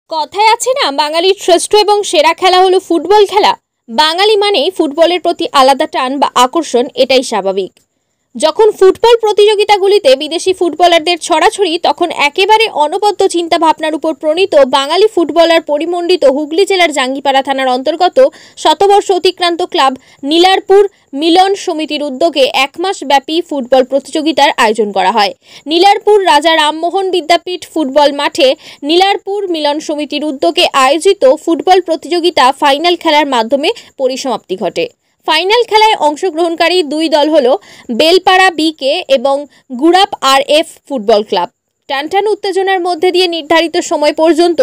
কথায় আছে না, বাঙালির শ্রেষ্ঠ এবং সেরা খেলা হলো ফুটবল খেলা। বাঙালি মানেই ফুটবলের প্রতি আলাদা টান বা আকর্ষণ, এটাই স্বাভাবিক। যখন ফুটবল প্রতিযোগিতাগুলিতে বিদেশি ফুটবলারদের ছড়াছড়ি, তখন একেবারে অনবদ্য চিন্তা ভাবনার উপর প্রণীত বাঙালি ফুটবলার পরিমণ্ডিত হুগলি জেলার জাঙ্গিপাড়া থানার অন্তর্গত শতবর্ষ অতিক্রান্ত ক্লাব নীলারপুর মিলন সমিতির উদ্যোগে 1 মাস ব্যাপী ফুটবল প্রতিযোগিতার আয়োজন করা হয়। নীলারপুর রাজা রামমোহন বিদ্যাপীঠ ফুটবল মাঠে নীলারপুর মিলন সমিতির উদ্যোগে আয়োজিত ফুটবল প্রতিযোগিতা ফাইনাল খেলার মাধ্যমে পরিসমাপ্তি ঘটে। ফাইনাল খেলায় অংশগ্রহণকারী 2 দল হলো বেলপাড়া বিকে এবং গুড়াপ RF ফুটবল ক্লাব। টানটান উত্তেজনার মধ্যে দিয়ে নির্ধারিত সময় পর্যন্ত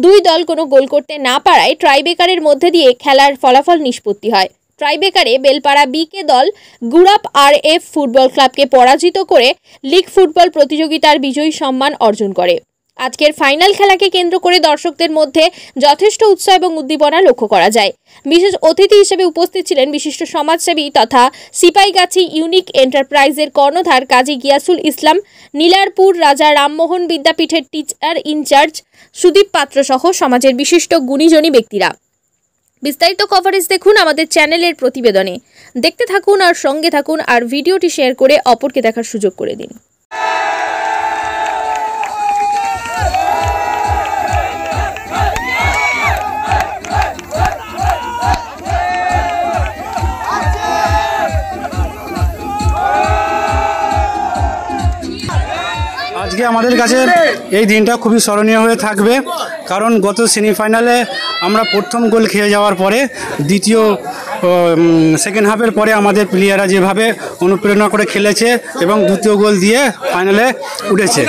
2 দল কোনো গোল করতে না পারায় ট্রাইবেকারের মধ্যে দিয়ে খেলার ফলাফল নিষ্পত্তি হয়। ট্রাইবেকারে বেলপাড়া বিকে দল গুড়াপ RF ফুটবল ক্লাবকে পরাজিত করে লিগ ফুটবল প্রতিযোগিতার বিজয়ী সম্মান অর্জন করে। আজকের ফাইনাল খেলাকে কেন্দ্র করে দর্শকদের মধ্যে যথেষ্ট উৎসাহ এবং উদ্দীপনা লক্ষ্য করা যায়। বিশেষ অতিথি হিসেবে উপস্থিত ছিলেন বিশিষ্ট সমাজসেবী তথা সিপাইগাছি ইউনিক এন্টারপ্রাইজের কর্ণধার কাজী গিয়াসুল ইসলাম, নীলারপুর রাজা রামমোহন বিদ্যাপীঠের টিচার ইনচার্জ সুদীপ পাত্র সহ সমাজের বিশিষ্ট গুণীজনী ব্যক্তিরা। বিস্তারিত কভারেজ দেখুন আমাদের চ্যানেলের প্রতিবেদনে। দেখতে থাকুন আর সঙ্গে থাকুন, আর ভিডিওটি শেয়ার করে অপরকে দেখার সুযোগ করে দিন। আজকে আমাদের কাছে এই দিনটা খুবই স্মরণীয় হয়ে থাকবে, কারণ গত সেমিফাইনালে আমরা প্রথম গোল খেয়ে যাওয়ার পরে সেকেন্ড হাফের পরে আমাদের প্লেয়াররা যেভাবে অনুপ্রেরণা করে খেলেছে এবং দ্বিতীয় গোল দিয়ে ফাইনালে উঠেছে,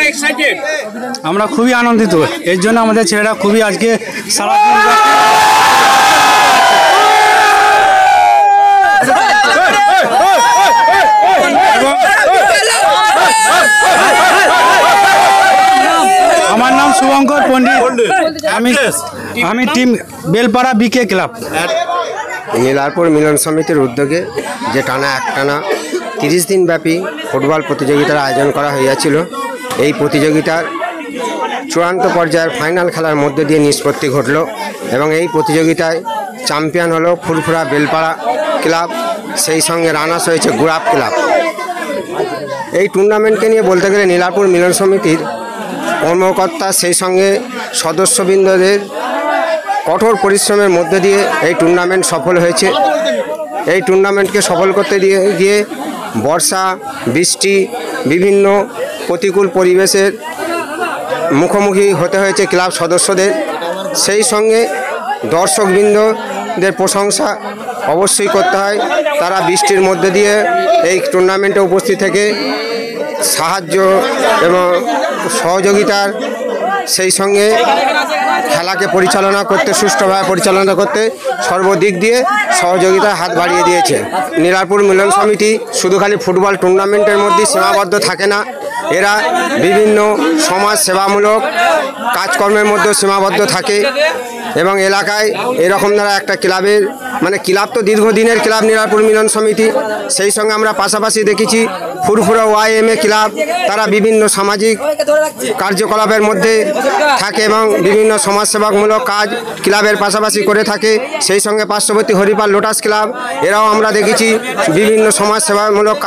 আমরা খুবই আনন্দিত। এর জন্য আমাদের ছেলেরা খুবই আজকে সারাদিন আমার নাম শুভঙ্কর পণ্ডিত, আমি টিম বেলপাড়া বিকে ক্লাব। নীলারপুর মিলন সমিতির উদ্যোগে যে একটানা 30 দিন ব্যাপী ফুটবল প্রতিযোগিতার আয়োজন করা হয়েছিল, এই প্রতিযোগিতার চূড়ান্ত পর্যায়ের ফাইনাল খেলার মধ্যে দিয়ে নিষ্পত্তি ঘটল এবং এই প্রতিযোগিতায় চ্যাম্পিয়ন হলো ফুরফুরা বেলপাড়া ক্লাব, সেই সঙ্গে রানার্স হয়েছে গুড়াপ ক্লাব। এই টুর্নামেন্টকে নিয়ে বলতে গেলে নীলারপুর মিলন সমিতির কর্মকর্তা সেই সঙ্গে সদস্যবৃন্দদের কঠোর পরিশ্রমের মধ্যে দিয়ে এই টুর্নামেন্ট সফল হয়েছে। এই টুর্নামেন্টকে সফল করতে গিয়ে বর্ষা, বৃষ্টি, বিভিন্ন প্রতিকূল পরিবেশের মুখোমুখি হতে হয়েছে ক্লাব সদস্যদের। সেই সঙ্গে দর্শকবৃন্দদের প্রশংসা অবশ্যই করতে হয়, তারা বৃষ্টির মধ্যে দিয়ে এই টুর্নামেন্টে উপস্থিত থেকে সাহায্য এবং সহযোগিতার সেই সঙ্গে খেলাকে পরিচালনা করতে, সুষ্ঠুভাবে পরিচালনা করতে সর্বদিক দিয়ে সহযোগিতার হাত বাড়িয়ে দিয়েছে। নীলারপুর মিলন সমিতি শুধু খালি ফুটবল টুর্নামেন্টের মধ্যেই সীমাবদ্ধ থাকে না, এরা বিভিন্ন সমাজ সেবামূলক কাজকর্মের মধ্যেও সীমাবদ্ধ থাকে এবং এলাকায় এরকম দ্বারা একটা ক্লাবের ক্লাব তো দীর্ঘদিনের ক্লাব নীলারপুর মিলন সমিতি, সেই সঙ্গে আমরা পাশাপাশি দেখেছি ফুরফুরা YMA ক্লাব, তারা বিভিন্ন সামাজিক কার্যকলাপের মধ্যে থাকে এবং বিভিন্ন সমাজসেবামূলক কাজ ক্লাবের পাশাপাশি করে থাকে। সেই সঙ্গে পার্শ্ববর্তী হরিপাল লোটাস ক্লাব, এরাও আমরা দেখেছি বিভিন্ন সমাজসেবামূলক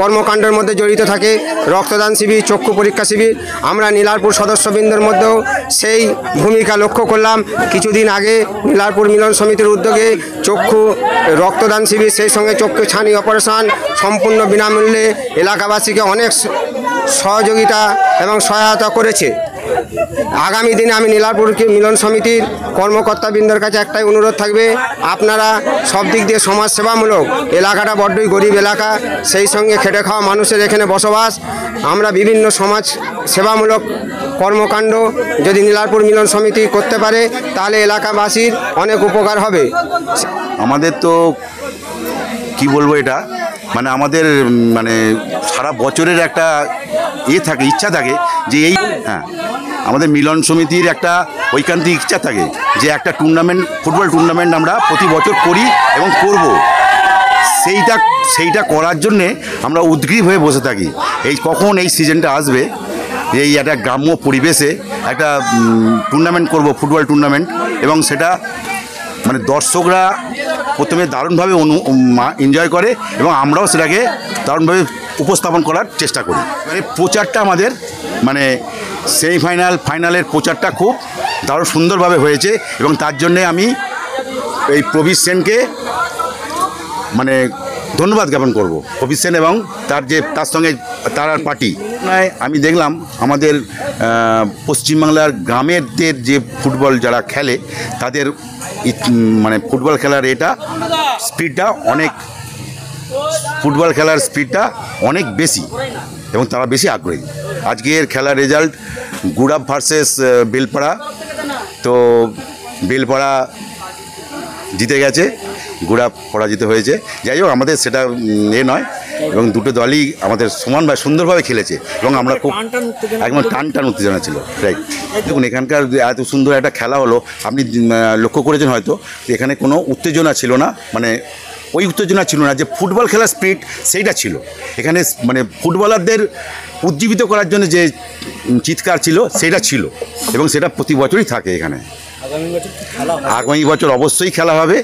কর্মকাণ্ডের মধ্যে জড়িত থাকে, রক্তদান শিবির, চক্ষু পরীক্ষা শিবির। আমরা নীলারপুর সদস্যবৃন্দের মধ্যেও সেই ভূমিকা লক্ষ্য করলাম। কিছুদিন আগে নীলারপুর মিলন সমিতির উদ্যোগে চক্ষু রক্তদান শিবির, সেই সঙ্গে চক্ষু ছানি অপারেশন সম্পূর্ণ বিনামূল্যে এলাকাবাসীকে অনেক সহযোগিতা এবং সহায়তা করেছে। আগামী দিনে আমি নীলারপুর মিলন সমিতির কর্মকর্তাবৃন্দের কাছে একটাই অনুরোধ থাকবে, আপনারা সব দিক দিয়ে সমাজসেবামূলক, এলাকাটা বড্ডই গরিব এলাকা, সেই সঙ্গে খেটে খাওয়া মানুষের এখানে বসবাস, আমরা বিভিন্ন সমাজ সেবামূলক কর্মকাণ্ড যদি নীলারপুর মিলন সমিতি করতে পারে তাহলে এলাকাবাসীর অনেক উপকার হবে। আমাদের তো কি বলবো, এটা আমাদের সারা বছরের একটা থাকে, ইচ্ছা থাকে যে এই আমাদের মিলন সমিতির একটা ঐকান্তিক ইচ্ছা থাকে যে একটা টুর্নামেন্ট, ফুটবল টুর্নামেন্ট আমরা প্রতি বছর করি এবং করব। সেইটা করার জন্যে আমরা উদ্গ্রীব হয়ে বসে থাকি, এই কখন এই সিজনটা আসবে। এই একটা গ্রাম্য পরিবেশে একটা টুর্নামেন্ট করব, ফুটবল টুর্নামেন্ট, এবং সেটা মানে দর্শকরা প্রথমে দারুণভাবে এনজয় করে এবং আমরাও সেটাকে দারুণভাবে উপস্থাপন করার চেষ্টা করি। মানে প্রচারটা আমাদের মানে সেমিফাইনাল ফাইনালের প্রচারটা খুব দারুণ সুন্দরভাবে হয়েছে এবং তার জন্যে আমি এই প্রবীর সেনকে মানে ধন্যবাদ জ্ঞাপন করব। প্রবীর সেন এবং তার সঙ্গে তার পার্টি। আমি দেখলাম আমাদের পশ্চিমবাংলার গ্রামেরদের যে ফুটবল যারা খেলে তাদের মানে ফুটবল খেলার স্পিডটা অনেক বেশি এবং তারা বেশি আগ্রহী। আজকের খেলার রেজাল্ট গুড়াপ ভার্সেস বেলপাড়া, তো বেলপাড়া জিতে গেছে, গুড়াপ পরাজিত হয়েছে। যাই হোক, আমাদের সেটা নয় এবং দুটো দলই আমাদের সমানভাবে সুন্দরভাবে খেলেছে এবং আমরা খুব একদম টান উত্তেজনা ছিল। রাইট, দেখুন এখানকার এত সুন্দর একটা খেলা হলো, আপনি লক্ষ্য করেছেন হয়তো, এখানে কোনো উত্তেজনা ছিল না, মানে ওই উত্তেজনা ছিল না যে ফুটবল খেলার স্পিরিট সেইটা ছিল এখানে, মানে ফুটবলারদের উজ্জীবিত করার জন্য যে চিৎকার ছিল সেটা ছিল এবং সেটা প্রতি বছরই থাকে এখানে। আগামী বছর অবশ্যই খেলা হবে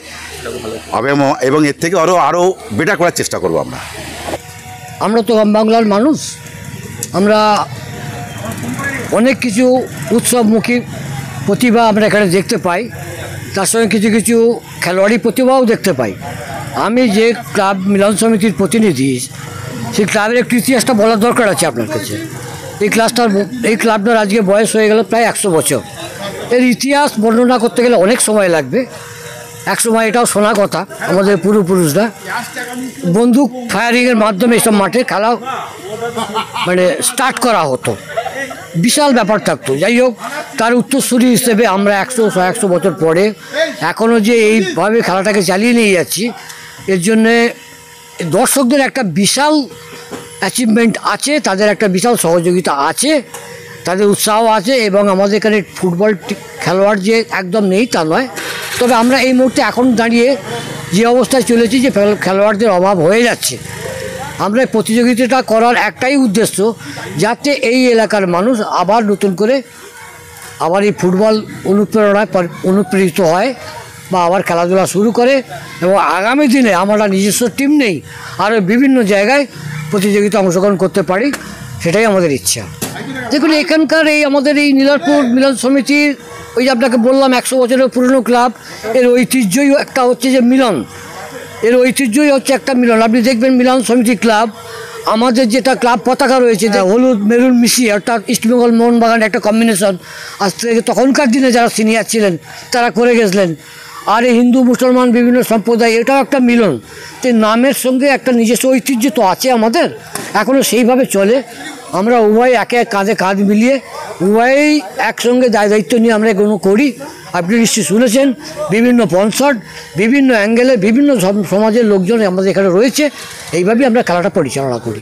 এবং এর থেকে আরও বেটার করার চেষ্টা করব। আমরা তো গ্রাম বাংলার মানুষ, আমরা অনেক কিছু উৎসবমুখী প্রতিভা আমরা এখানে দেখতে পাই, তার সঙ্গে কিছু কিছু খেলোয়াড়ি প্রতিভাও দেখতে পাই। আমি যে ক্লাব মিলন সমিতির প্রতিনিধি, সেই ক্লাবের একটু ইতিহাসটা বলার দরকার আছে আপনার কাছে। এই ক্লাবটার আজকে বয়স হয়ে গেল প্রায় 100 বছর। এর ইতিহাস বর্ণনা করতে গেলে অনেক সময় লাগবে। এক সময় এটাও শোনা কথা, আমাদের পূর্বপুরুষরা বন্দুক ফায়ারিংয়ের মাধ্যমে এইসব মাঠে খেলা মানে স্টার্ট করা হতো, বিশাল ব্যাপার থাকতো। যাই হোক, তার উত্তরসূরি হিসেবে আমরা 100 বছর পরে এখনও যে এইভাবে খেলাটাকে চালিয়ে নিয়ে যাচ্ছি, এর জন্যে দর্শকদের একটা বিশাল অ্যাচিভমেন্ট আছে, তাদের একটা বিশাল সহযোগিতা আছে, তাদের উৎসাহ আছে এবং আমাদের এখানে ফুটবল খেলোয়াড় যে একদম নেই তা নয়। তবে আমরা এই মুহূর্তে এখন দাঁড়িয়ে যে অবস্থায় চলেছি যে খেলোয়াড়দের অভাব হয়ে যাচ্ছে, আমরা প্রতিযোগিতাটা করার একটাই উদ্দেশ্য, যাতে এই এলাকার মানুষ আবার নতুন করে আবার এই ফুটবল অনুপ্রেরিত হয় বা আবার খেলাধুলা শুরু করে এবং আগামী দিনে আমরা নিজস্ব টিম নেই, আরও বিভিন্ন জায়গায় প্রতিযোগিতা অংশগ্রহণ করতে পারি, সেটাই আমাদের ইচ্ছা। দেখুন, এখানকার আমাদের এই নীলারপুর মিলন সমিতির, ওই যে আপনাকে বললাম 100 বছরের পুরনো ক্লাব, এর ঐতিহ্যই একটা হচ্ছে যে মিলন, এর ঐতিহ্যই হচ্ছে একটা মিলন। আপনি দেখবেন মিলন সমিতি ক্লাব, আমাদের যেটা ক্লাব পতাকা রয়েছে হলুদ মেরুন মিশিয়ে, অর্থাৎ ইস্টবেঙ্গল মোহনবাগান একটা কম্বিনেশন, আজ থেকে তখনকার দিনে যারা সিনিয়র ছিলেন তারা করে গেছিলেন। আর এই হিন্দু মুসলমান বিভিন্ন সম্প্রদায়, এটাও একটা মিলন। তো নামের সঙ্গে একটা নিজস্ব ঐতিহ্য তো আছে আমাদের, এখনও সেইভাবে চলে। আমরা উভয় একে কাঁধে কাঁধ মিলিয়ে উভয়েই একসঙ্গে দায়িত্ব নিয়ে আমরা এগুলো করি। আপনি নিশ্চয়ই শুনেছেন, বিভিন্ন পঞ্চায়েত, বিভিন্ন অ্যাঙ্গেলে বিভিন্ন সমাজের লোকজন আমাদের এখানে রয়েছে, এইভাবেই আমরা খেলাটা পরিচালনা করি।